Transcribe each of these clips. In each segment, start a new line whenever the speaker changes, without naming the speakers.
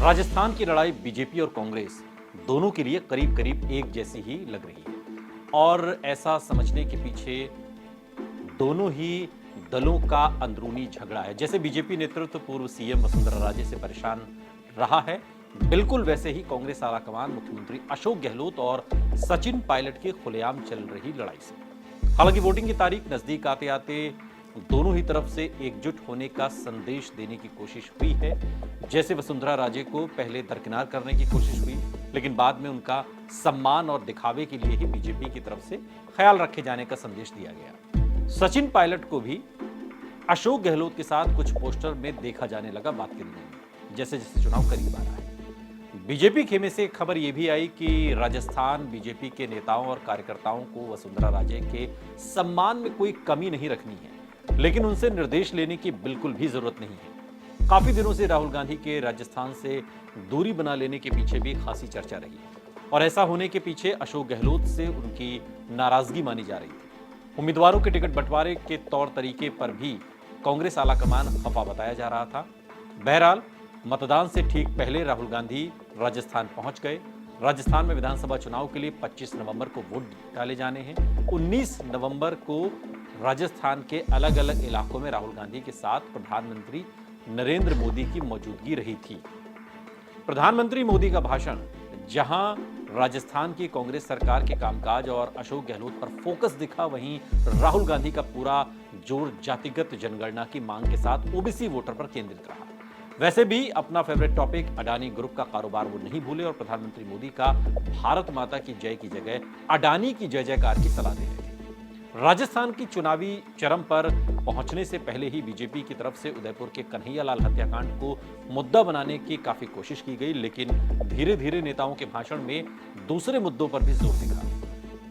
राजस्थान की लड़ाई बीजेपी और कांग्रेस दोनों के लिए करीब करीब एक जैसी ही लग रही है और ऐसा समझने के पीछे दोनों ही दलों का अंदरूनी झगड़ा है। जैसे बीजेपी नेतृत्व पूर्व सीएम वसुंधरा राजे से परेशान रहा है, बिल्कुल वैसे ही कांग्रेस आलाकमान मुख्यमंत्री अशोक गहलोत और सचिन पायलट की खुलेआम चल रही लड़ाई से। हालांकि वोटिंग की तारीख नजदीक आते आते दोनों ही तरफ से एकजुट होने का संदेश देने की कोशिश हुई है। जैसे वसुंधरा राजे को पहले दरकिनार करने की कोशिश हुई, लेकिन बाद में उनका सम्मान और दिखावे के लिए ही बीजेपी की तरफ से ख्याल रखे जाने का संदेश दिया गया। सचिन पायलट को भी अशोक गहलोत के साथ कुछ पोस्टर में देखा जाने लगा बात के दिनों में, जैसे जैसे चुनाव करीब आ रहा है। बीजेपी खेमे से एक खबर यह भी आई कि राजस्थान बीजेपी के नेताओं और कार्यकर्ताओं को वसुंधरा राजे के सम्मान में कोई कमी नहीं रखनी है, लेकिन उनसे निर्देश लेने की बिल्कुल भी जरूरत नहीं है। काफी दिनों से राहुल गांधी के राजस्थान से दूरी बना लेने के पीछे भी खासी चर्चा रही और ऐसा होने के पीछे अशोक गहलोत से उनकी नाराजगी मानी जा रही थी। उम्मीदवारों के टिकट बंटवारे के तौर तरीके पर भी कांग्रेस आलाकमान खफा बताया जा रहा था। बहरहाल मतदान से ठीक पहले राहुल गांधी राजस्थान पहुंच गए। राजस्थान में विधानसभा चुनाव के लिए 25 नवंबर को वोट डाले जाने हैं। 19 नवंबर को राजस्थान के अलग अलग इलाकों में राहुल गांधी के साथ प्रधानमंत्री नरेंद्र मोदी की मौजूदगी रही थी। प्रधानमंत्री मोदी का भाषण, जहां राजस्थान की कांग्रेस सरकार के कामकाज और अशोक गहलोत पर फोकस दिखा, वहीं राहुल गांधी का पूरा जोर जातिगत जनगणना की मांग के साथ ओबीसी वोटर पर केंद्रित रहा। वैसे भी अपना फेवरेट टॉपिक अडानी ग्रुप का कारोबार वो नहीं भूले और प्रधानमंत्री मोदी का भारत माता की जय की जगह अडानी की जय जयकार की सलाह दे रहे थे। राजस्थान की चुनावी चरम पर पहुंचने से पहले ही बीजेपी की तरफ से उदयपुर के कन्हैयालाल हत्याकांड को मुद्दा बनाने की काफी कोशिश की गई, लेकिन धीरे धीरे नेताओं के भाषण में दूसरे मुद्दों पर भी जोर दिखा।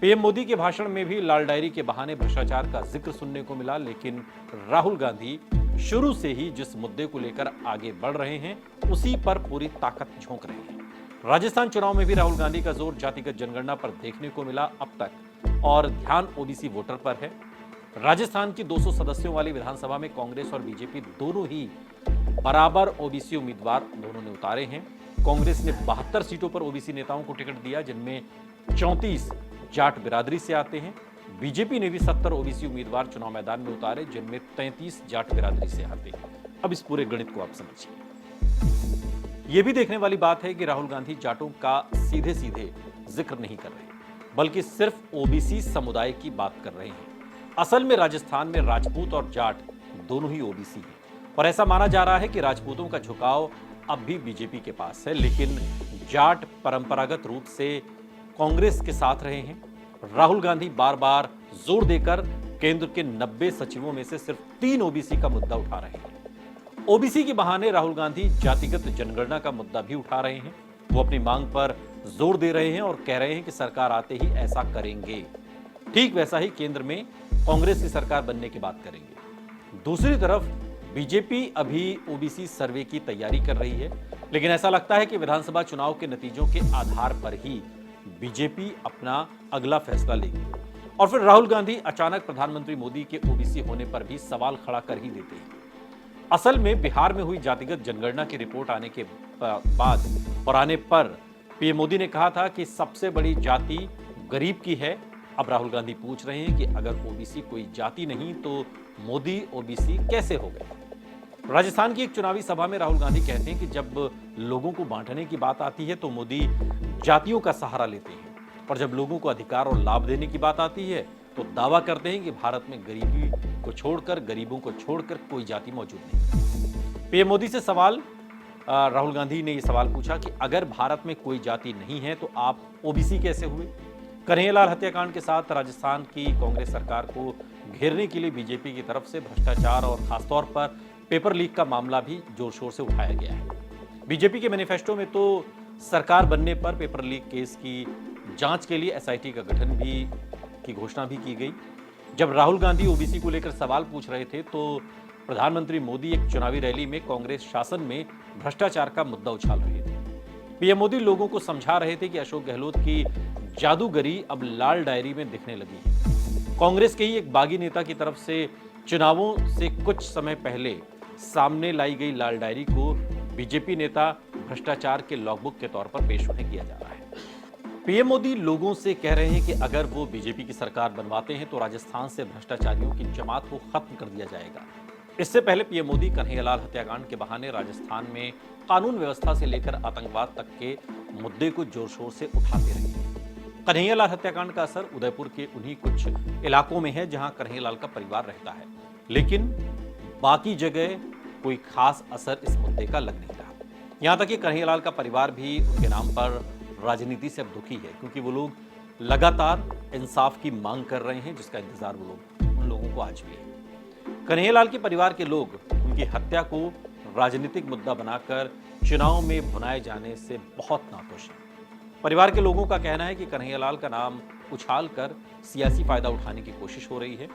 पीएम मोदी के भाषण में भी लाल डायरी के बहाने भ्रष्टाचार का जिक्र सुनने को मिला, लेकिन राहुल गांधी शुरू से ही जिस मुद्दे को लेकर आगे बढ़ रहे हैं उसी पर पूरी ताकत झोंक रहे हैं। राजस्थान चुनाव में भी राहुल गांधी का जोर जातिगत जनगणना पर देखने को मिला अब तक, और ध्यान ओबीसी वोटर पर है। राजस्थान की 200 सदस्यों वाली विधानसभा में कांग्रेस और बीजेपी दोनों ही बराबर ओबीसी उम्मीदवार दोनों ने उतारे हैं। कांग्रेस ने 72 सीटों पर ओबीसी नेताओं को टिकट दिया, जिनमें 34 जाट बिरादरी से आते हैं। बीजेपी ने भी 70 ओबीसी उम्मीदवार चुनाव मैदान में उतारे, जिनमें 33 जाट बिरादरी से आते हैं। अब इस पूरे गणित को आप समझिए। यह भी देखने वाली बात है कि राहुल गांधी जाटों का सीधे सीधे जिक्र नहीं कर रहे, बल्कि सिर्फ ओबीसी समुदाय की बात कर रहे हैं। असल में राजस्थान में राजपूत और जाट दोनों ही ओबीसी हैं और ऐसा माना जा रहा है कि राजपूतों का झुकाव अब भी बीजेपी के पास है, लेकिन जाट परंपरागत रूप से कांग्रेस के साथ रहे हैं। राहुल गांधी बार बार जोर देकर केंद्र के 90 सचिवों में से सिर्फ 3 ओबीसी का मुद्दा उठा रहे हैं। ओबीसी के बहाने राहुल गांधी जातिगत जनगणना का मुद्दा भी उठा रहे हैं। वो अपनी मांग पर जोर दे रहे हैं और कह रहे हैं कि सरकार आते ही ऐसा करेंगे। ठीक वैसा ही केंद्र में कांग्रेस की सरकार बनने की बात करेंगे। दूसरी तरफ बीजेपी अभी ओबीसी सर्वे की तैयारी कर रही है, लेकिन ऐसा लगता है कि विधानसभा चुनाव के नतीजों के आधार पर ही बीजेपी अपना अगला फैसला लेगी और फिर राहुल गांधी अचानक प्रधानमंत्री मोदी के ओबीसी होने पर भी सवाल खड़ा कर ही देते हैं। असल में बिहार में हुई जातिगत जनगणना की रिपोर्ट आने के बाद और आने पर पीएम मोदी ने कहा था कि सबसे बड़ी जाति गरीब की है। अब राहुल गांधी पूछ रहे हैं कि अगर ओबीसी कोई जाति नहीं तो मोदी ओबीसी कैसे हो गए। राजस्थान की एक चुनावी सभा में राहुल गांधी कहते हैं कि जब लोगों को बांटने की बात आती है तो मोदी जातियों का सहारा लेते हैं, और जब लोगों को अधिकार और लाभ देने की बात आती है तो दावा करते हैं कि भारत में गरीबी को छोड़कर, गरीबों को छोड़कर कोई जाति मौजूद नहीं। पीएम मोदी से राहुल गांधी ने यह सवाल पूछा कि अगर भारत में कोई जाति नहीं है तो आप ओबीसी कैसे हुए। कन्हैयालाल हत्याकांड के साथ राजस्थान की कांग्रेस सरकार को घेरने के लिए बीजेपी की तरफ से भ्रष्टाचार और खासतौर पर पेपर लीक का मामला भी जोर शोर से उठाया गया है। बीजेपी के मैनिफेस्टो में तो सरकार बनने पर पेपर लीक केस की जांच के लिए एसआईटी का गठन भी की घोषणा भी की गई। जब राहुल गांधी ओबीसी को लेकर सवाल पूछ रहे थे तो प्रधानमंत्री मोदी एक चुनावी रैली में कांग्रेस शासन में भ्रष्टाचार का मुद्दा उछाल रहे थे। पीएम मोदी लोगों को समझा रहे थे कि अशोक गहलोत की जादूगरी अब लाल डायरी में दिखने लगी है। कांग्रेस के ही एक बागी नेता की तरफ से चुनावों से कुछ समय पहले सामने लाई गई लाल डायरी को बीजेपी नेता भ्रष्टाचार के लॉगबुक के तौर पर पेश उन्हें किया जा रहा है। पीएम मोदी लोगों से कह रहे हैं कि अगर वो बीजेपी की सरकार बनवाते हैं तो राजस्थान से भ्रष्टाचारियों की जमात को खत्म कर दिया जाएगा। इससे पहले पीएम मोदी कन्हैयालाल हत्याकांड के बहाने राजस्थान में कानून व्यवस्था से लेकर आतंकवाद तक के मुद्दे को जोर शोर से उठाते रहे। कन्हैयालाल हत्याकांड का असर उदयपुर के उन्हीं कुछ इलाकों में है जहां कन्हैयालाल का परिवार रहता है, लेकिन बाकी जगह कोई खास असर इस मुद्दे का लग नहीं रहा। यहां तक कि कन्हैयालाल का परिवार भी उनके नाम पर राजनीति से अब दुखी है, क्योंकि वो लोग लगातार इंसाफ की मांग कर रहे हैं, जिसका इंतजार उन लोगों को आज भी है। कन्हैयालाल के परिवार के लोग उनकी हत्या को राजनीतिक मुद्दा बनाकर चुनाव में भुनाए जाने से बहुत नाखुश हैं। परिवार के लोगों का कहना है कि कन्हैयालाल का नाम उछाल कर सियासी फायदा उठाने की कोशिश हो रही है।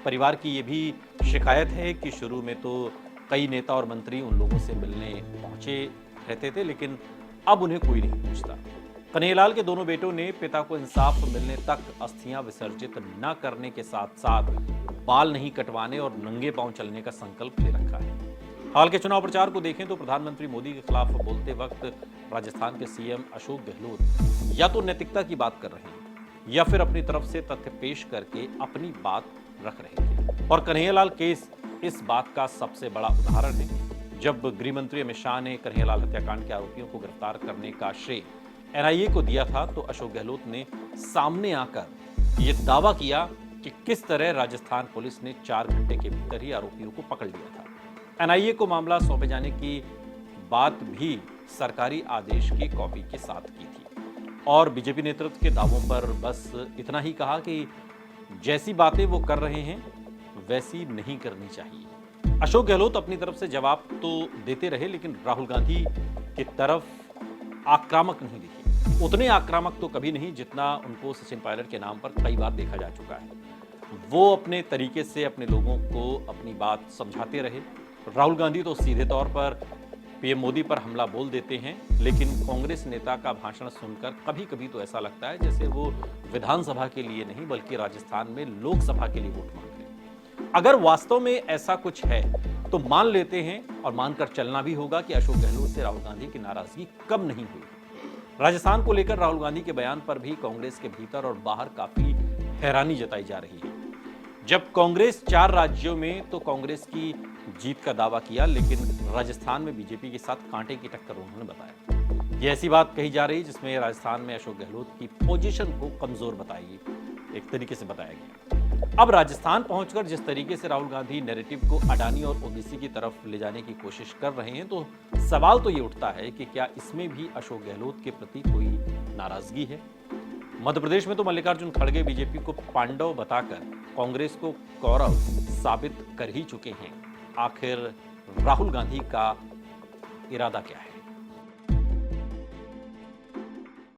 परिवार की ये भी शिकायत है कि शुरू में तो कई नेता और मंत्री उन लोगों से मिलने पहुंचे रहते थे, लेकिन अब उन्हें कोई नहीं पूछता। कन्हैयालाल के दोनों बेटों ने पिता को इंसाफ मिलने तक अस्थियां विसर्जित न करने के साथ साथ बाल नहीं कटवाने और नंगे पांव चलने का संकल्प ले रखा है। हाल के चुनाव प्रचार को देखें तो प्रधानमंत्री मोदी के खिलाफ बोलते वक्त राजस्थान के सीएम अशोक गहलोत या तो नैतिकता की बात कर रहे हैं या फिर अपनी तरफ से तथ्य पेश करके अपनी बात रख रहे थे। और कन्हैयालाल केस इस बात का सबसे बड़ा उदाहरण है। जब गृह मंत्री अमित शाह ने कन्हैयालाल हत्याकांड के आरोपियों को गिरफ्तार करने का श्रेय एनआईए को दिया था, तो अशोक गहलोत ने सामने आकर यह दावा किया कि किस तरह राजस्थान पुलिस ने 4 घंटे के भीतर ही आरोपियों को पकड़ लिया था। एनआईए को मामला सौंपे जाने की बात भी सरकारी आदेश की कॉपी के साथ की थी और बीजेपी नेतृत्व के दावों पर बस इतना ही कहा कि जैसी बातें वो कर रहे हैं वैसी नहीं करनी चाहिए। अशोक गहलोत अपनी तरफ से जवाब तो देते रहे, लेकिन राहुल गांधी की तरफ आक्रामक नहीं दिखे। उतने आक्रामक तो कभी नहीं जितना उनको सचिन पायलट के नाम पर कई बार देखा जा चुका है। वो अपने तरीके से अपने लोगों को अपनी बात समझाते रहे। राहुल गांधी तो सीधे तौर पर पीएम मोदी पर हमला बोल देते हैं, लेकिन कांग्रेस नेता का भाषण सुनकर कभी कभी तो ऐसा लगता है जैसे वो विधानसभा के लिए नहीं बल्कि राजस्थान में लोकसभा के लिए वोट मांग रहे हैं। अगर वास्तव में ऐसा कुछ है तो मान लेते हैं और मानकर चलना भी होगा कि अशोक गहलोत से राहुल गांधी की नाराजगी कम नहीं हुई। राजस्थान को लेकर राहुल गांधी के बयान पर भी कांग्रेस के भीतर और बाहर काफी हैरानी जताई जा रही है। जब कांग्रेस 4 राज्यों में तो कांग्रेस की जीत का दावा किया, लेकिन राजस्थान में बीजेपी के साथ कांटे की टक्कर उन्होंने बताया। यह ऐसी बात कही जा रही जिसमें राजस्थान में अशोक गहलोत की पोजीशन को कमजोर बताई, एक तरीके से बताया गया। अब राजस्थान पहुंचकर जिस तरीके से राहुल गांधी नैरेटिव को अडानी और ओबीसी की तरफ ले जाने की कोशिश कर रहे हैं, तो सवाल तो ये उठता है कि क्या इसमें भी अशोक गहलोत के प्रति कोई नाराजगी है। मध्य प्रदेश में तो मल्लिकार्जुन खड़गे बीजेपी को पांडव बताकर कांग्रेस को कौरव साबित कर ही चुके हैं। आखिर राहुल गांधी का इरादा क्या है?